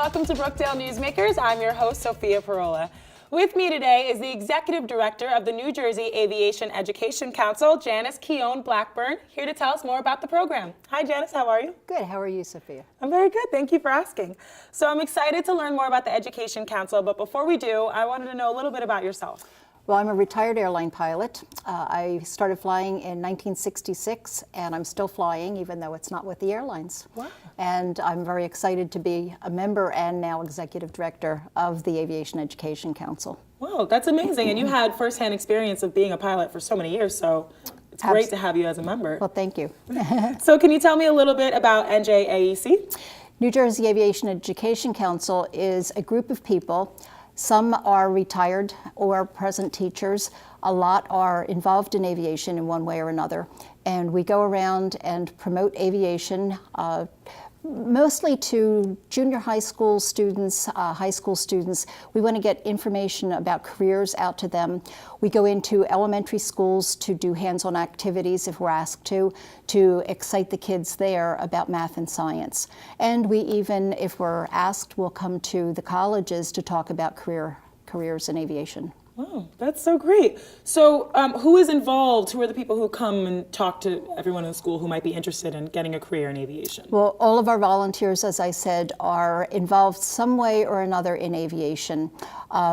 welcome to Brookdale Newsmakers. I'm your host, Sophia Parola. With me today is the Executive Director of the New Jersey Aviation Education Council, Janis Keown, Blackburn, here to tell us more about the program. Hi, Janis, how are you? Good. How are you, Sophia? I'm very good. Thank you for asking. So I'm excited to learn more about the Education Council, but before we do, I wanted to know a little bit about yourself. Well, I'm a retired airline pilot. I started flying in 1966, and I'm still flying, even though it's not with the airlines. Wow. And I'm very excited to be a member and now Executive Director of the Aviation Education Council. Wow, that's amazing. And you had firsthand experience of being a pilot for so many years, so it's great to have you as a member. Well, thank you. So can you tell me a little bit about NJ AAC? New Jersey Aviation Education Council is a group of people. Some are retired or present teachers. A lot are involved in aviation in one way or another. And we go around and promote aviation, mostly to junior high school students, high school students. We want to get information about careers out to them. We go into elementary schools to do hands-on activities if we're asked to excite the kids there about math and science. And we even, if we're asked, will come to the colleges to talk about careers in aviation. Wow, that's so great. So who is involved? Who are the people who come and talk to everyone in the school who might be interested in getting a career in aviation? Well, all of our volunteers, as I said, are involved some way or another in aviation.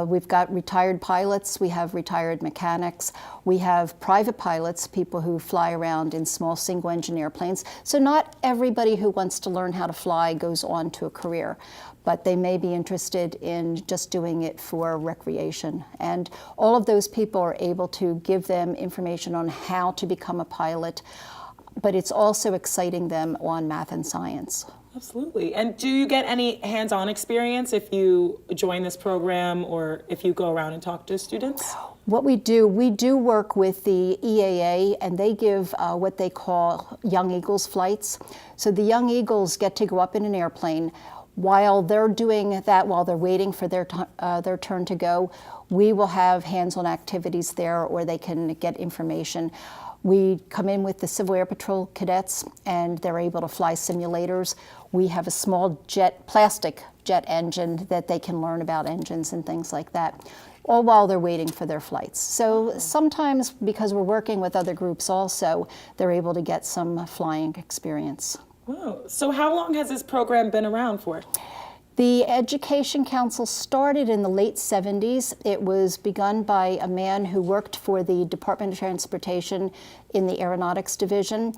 We've got retired pilots, we have retired mechanics, we have private pilots, people who fly around in small single-engine airplanes. So not everybody who wants to learn how to fly goes on to a career, but they may be interested in just doing it for recreation. And all of those people are able to give them information on how to become a pilot, but it's also exciting them on math and science. Absolutely. And do you get any hands-on experience if you join this program or if you go around and talk to students? What we do work with the EAA, and they give what they call Young Eagles flights. So the Young Eagles get to go up in an airplane. While they're doing that, while they're waiting for their turn to go, we will have hands-on activities there, or they can get information. We come in with the Civil Air Patrol cadets, and they're able to fly simulators. We have a small plastic jet engine that they can learn about engines and things like that, all while they're waiting for their flights. So sometimes, because we're working with other groups also, they're able to get some flying experience. Wow. So how long has this program been around for? The Education Council started in the late 70s. It was begun by a man who worked for the Department of Transportation in the Aeronautics Division.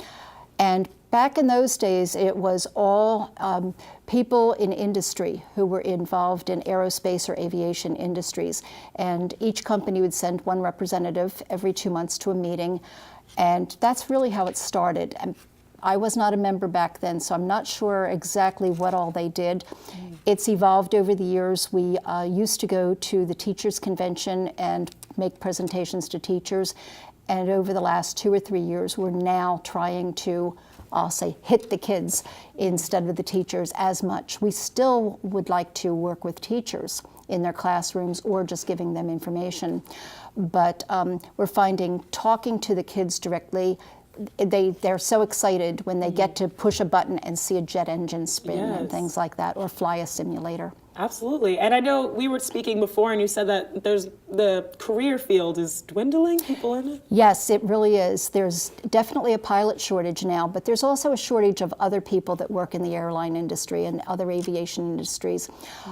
And back in those days, it was all people in industry who were involved in aerospace or aviation industries. And each company would send one representative every 2 months to a meeting. And that's really how it started. And I was not a member back then, so I'm not sure exactly what all they did. It's evolved over the years. We used to go to the teachers' convention and make presentations to teachers. And over the last 2 or 3 years, we're now trying to, I'll say, hit the kids instead of the teachers as much. We still would like to work with teachers in their classrooms or just giving them information. But we're finding talking to the kids directly, they're so excited when they get to push a button and see a jet engine spin and things like that, or fly a simulator. Absolutely. And I know we were speaking before and you said that the career field is dwindling, people in it? Yes, it really is. There's definitely a pilot shortage now, but there's also a shortage of other people that work in the airline industry and other aviation industries.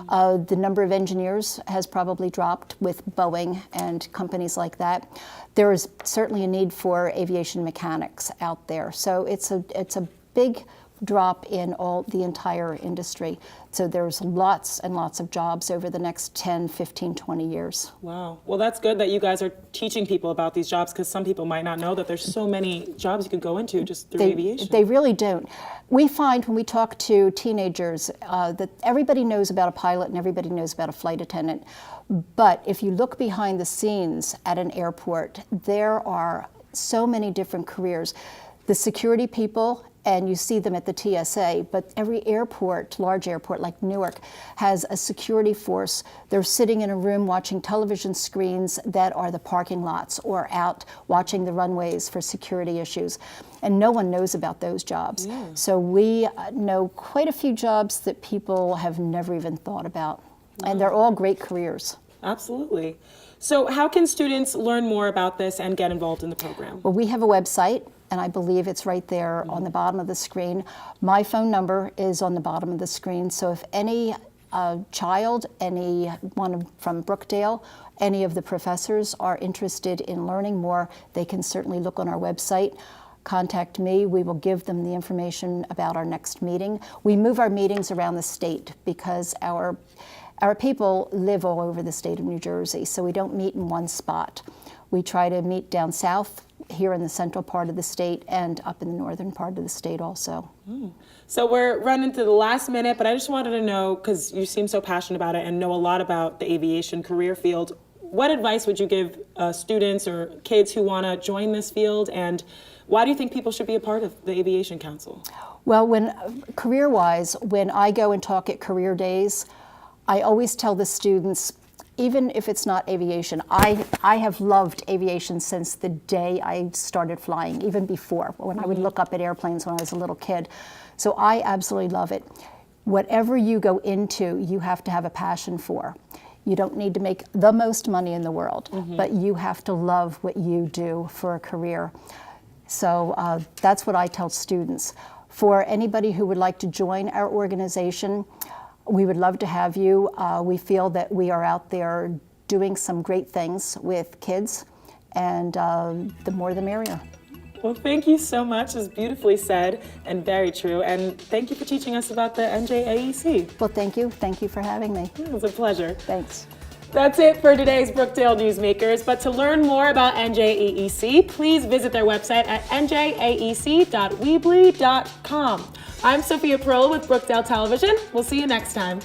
The number of engineers has probably dropped with Boeing and companies like that. There is certainly a need for aviation mechanics out there. So it's a big drop in the entire industry. So there's lots and lots of jobs over the next 10, 15, 20 years. Wow. Well, that's good that you guys are teaching people about these jobs, because some people might not know that there's so many jobs you could go into just through aviation. They really don't. We find when we talk to teenagers that everybody knows about a pilot and everybody knows about a flight attendant. But if you look behind the scenes at an airport, there are so many different careers. the security people, and you see them at the TSA, but every airport, large airport like Newark, has a security force. They're sitting in a room watching television screens that are the parking lots or out watching the runways for security issues. And no one knows about those jobs. Yeah. So we know quite a few jobs that people have never even thought about. Wow. And they're all great careers. Absolutely. So how can students learn more about this and get involved in the program? Well, we have a website, and I believe it's right there on the bottom of the screen. My phone number is on the bottom of the screen, so if any child, anyone from Brookdale, any of the professors are interested in learning more, they can certainly look on our website. Contact me. We will give them the information about our next meeting. We move our meetings around the state because our people live all over the state of New Jersey, so we don't meet in one spot. We try to meet down south, here in the central part of the state, and up in the northern part of the state also. So we're running to the last minute, but I just wanted to know, because you seem so passionate about it and know a lot about the aviation career field, what advice would you give students or kids who want to join this field, and why do you think people should be a part of the Aviation Council? Well, career-wise, when I go and talk at career days, I always tell the students, even if it's not aviation, I have loved aviation since the day I started flying, even before, when I would look up at airplanes when I was a little kid. So I absolutely love it. Whatever you go into, you have to have a passion for. You don't need to make the most money in the world, but you have to love what you do for a career. So that's what I tell students. For anybody who would like to join our organization, we would love to have you. We feel that we are out there doing some great things with kids, and the more the merrier. Well, thank you so much. It's beautifully said and very true. And thank you for teaching us about the NJ AAC. Well, thank you. Thank you for having me. It was a pleasure. Thanks. That's it for today's Brookdale Newsmakers. But to learn more about NJ AAC, please visit their website at njaec.weebly.com. I'm Sophia Parola with Brookdale Television. We'll see you next time.